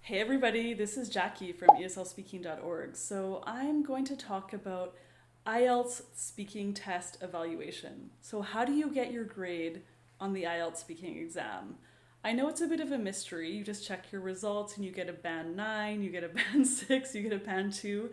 Hey everybody, this is Jackie from ESLSpeaking.org. So I'm going to talk about IELTS speaking test evaluation. So how do you get your grade on the IELTS speaking exam? I know it's a bit of a mystery. You just check your results and you get a band 9, you get a band 6, you get a band 2,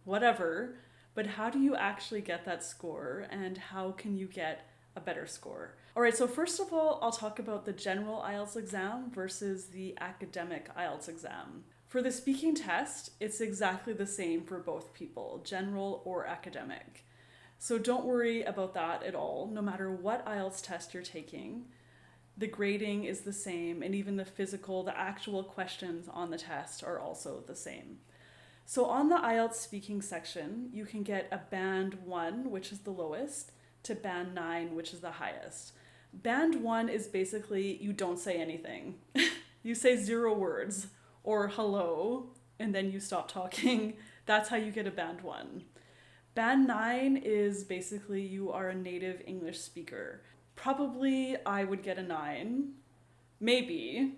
whatever. But how do you actually get that score and how can you get a better score? All right, so first of all, I'll talk about the general IELTS exam versus the academic IELTS exam. For the speaking test, it's exactly the same for both people, general or academic. So don't worry about that at all. No matter what IELTS test you're taking, the grading is the same, and even the physical, the actual questions on the test are also the same. So on the IELTS speaking section, you can get a band 1, which is the lowest, to band 9, which is the highest. Band 1 is basically you don't say anything. You say 0 words or hello, and then you stop talking. That's how you get a band 1. Band 9 is basically you are a native English speaker. Probably I would get a 9. Maybe.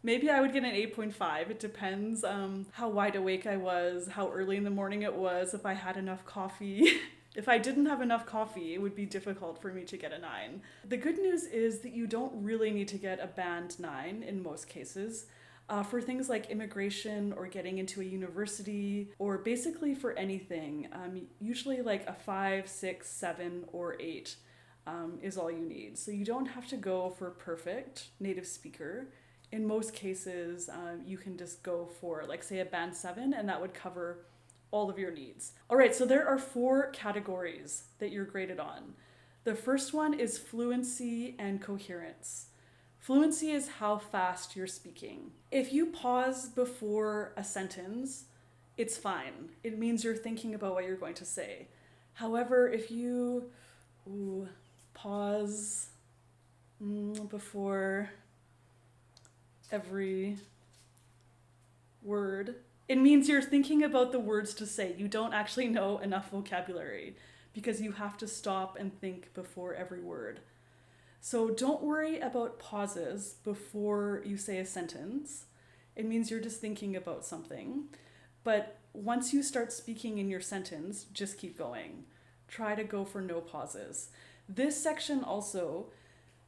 Maybe I would get an 8.5. It depends how wide awake I was, how early in the morning it was, if I had enough coffee. If I didn't have enough coffee, it would be difficult for me to get a 9. The good news is that you don't really need to get a band 9 in most cases. For things like immigration or getting into a university, or basically for anything, usually like a 5, 6, 7, or 8 is all you need. So you don't have to go for perfect native speaker. In most cases, you can just go for, like, say, a band 7, and that would cover all of your needs. All right, so there are 4 categories that you're graded on. The first one is fluency and coherence. Fluency is how fast you're speaking. If you pause before a sentence, it's fine. It means you're thinking about what you're going to say. However, if you pause before every word, it means you're thinking about the words to say. You don't actually know enough vocabulary because you have to stop and think before every word. So don't worry about pauses before you say a sentence. It means you're just thinking about something. But once you start speaking in your sentence, just keep going. Try to go for no pauses. This section also,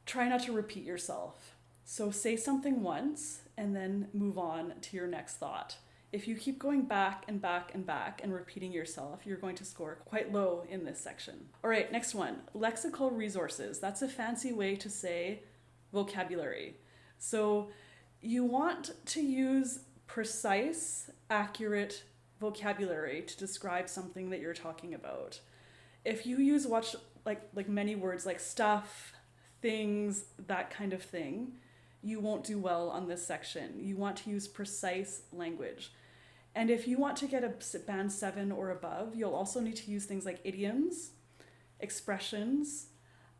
try not to repeat yourself. So say something once and then move on to your next thought. If you keep going back and back and back and repeating yourself, you're going to score quite low in this section. All right, next one, lexical resources. That's a fancy way to say vocabulary. So you want to use precise, accurate vocabulary to describe something that you're talking about. If you use like many words like stuff, things, that kind of thing, you won't do well on this section. You want to use precise language. And if you want to get a band 7 or above, you'll also need to use things like idioms, expressions,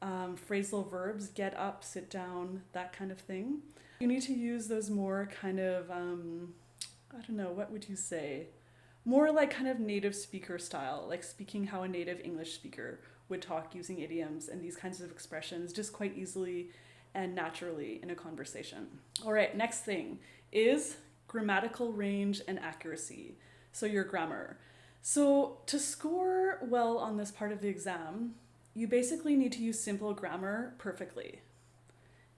phrasal verbs, get up, sit down, that kind of thing. You need to use those more kind of, I don't know, what would you say? More like kind of native speaker style, like speaking how a native English speaker would talk using idioms and these kinds of expressions just quite easily and naturally in a conversation. All right, next thing is grammatical range and accuracy. So your grammar. So to score well on this part of the exam, you basically need to use simple grammar perfectly.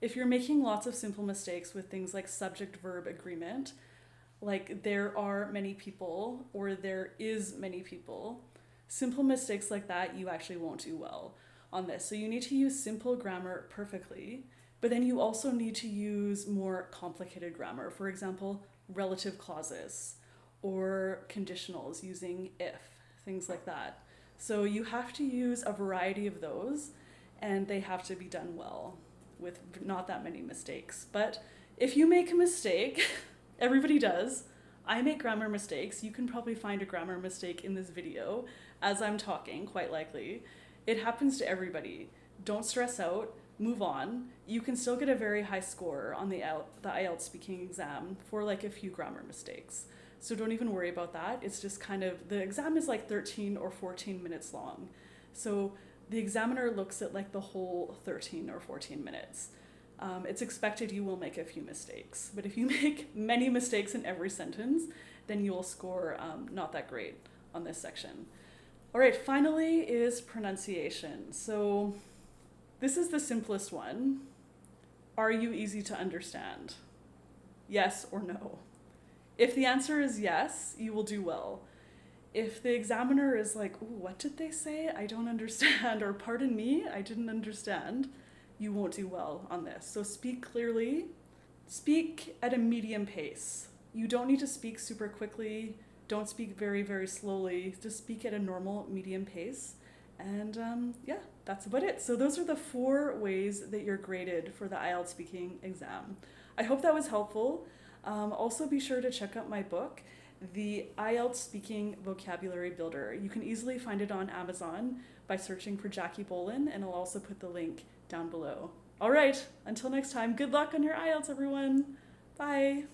If you're making lots of simple mistakes with things like subject-verb agreement, like there are many people or there is many people, simple mistakes like that, you actually won't do well on this. So you need to use simple grammar perfectly. But then you also need to use more complicated grammar. For example, relative clauses or conditionals using if, things like that. So you have to use a variety of those and they have to be done well with not that many mistakes. But if you make a mistake, everybody does. I make grammar mistakes. You can probably find a grammar mistake in this video as I'm talking, quite likely. It happens to everybody. Don't stress out. Move on. You can still get a very high score on the IELTS speaking exam for like a few grammar mistakes. So don't even worry about that. It's just kind of, the exam is like 13 or 14 minutes long. So the examiner looks at like the whole 13 or 14 minutes. It's expected you will make a few mistakes, but if you make many mistakes in every sentence, then you will score not that great on this section. All right, finally is pronunciation. So this is the simplest one. Are you easy to understand? Yes or no? If the answer is yes, you will do well. If the examiner is like, "Ooh, what did they say? I don't understand," or "Pardon me, I didn't understand," you won't do well on this. So speak clearly, speak at a medium pace. You don't need to speak super quickly. Don't speak very, very slowly. Just speak at a normal medium pace. And yeah, that's about it. So those are the 4 ways that you're graded for the IELTS speaking exam. I hope that was helpful. Also be sure to check out my book, The IELTS Speaking Vocabulary Builder. You can easily find it on Amazon by searching for Jackie Bolin, and I'll also put the link down below. All right, until next time, good luck on your IELTS, everyone. Bye.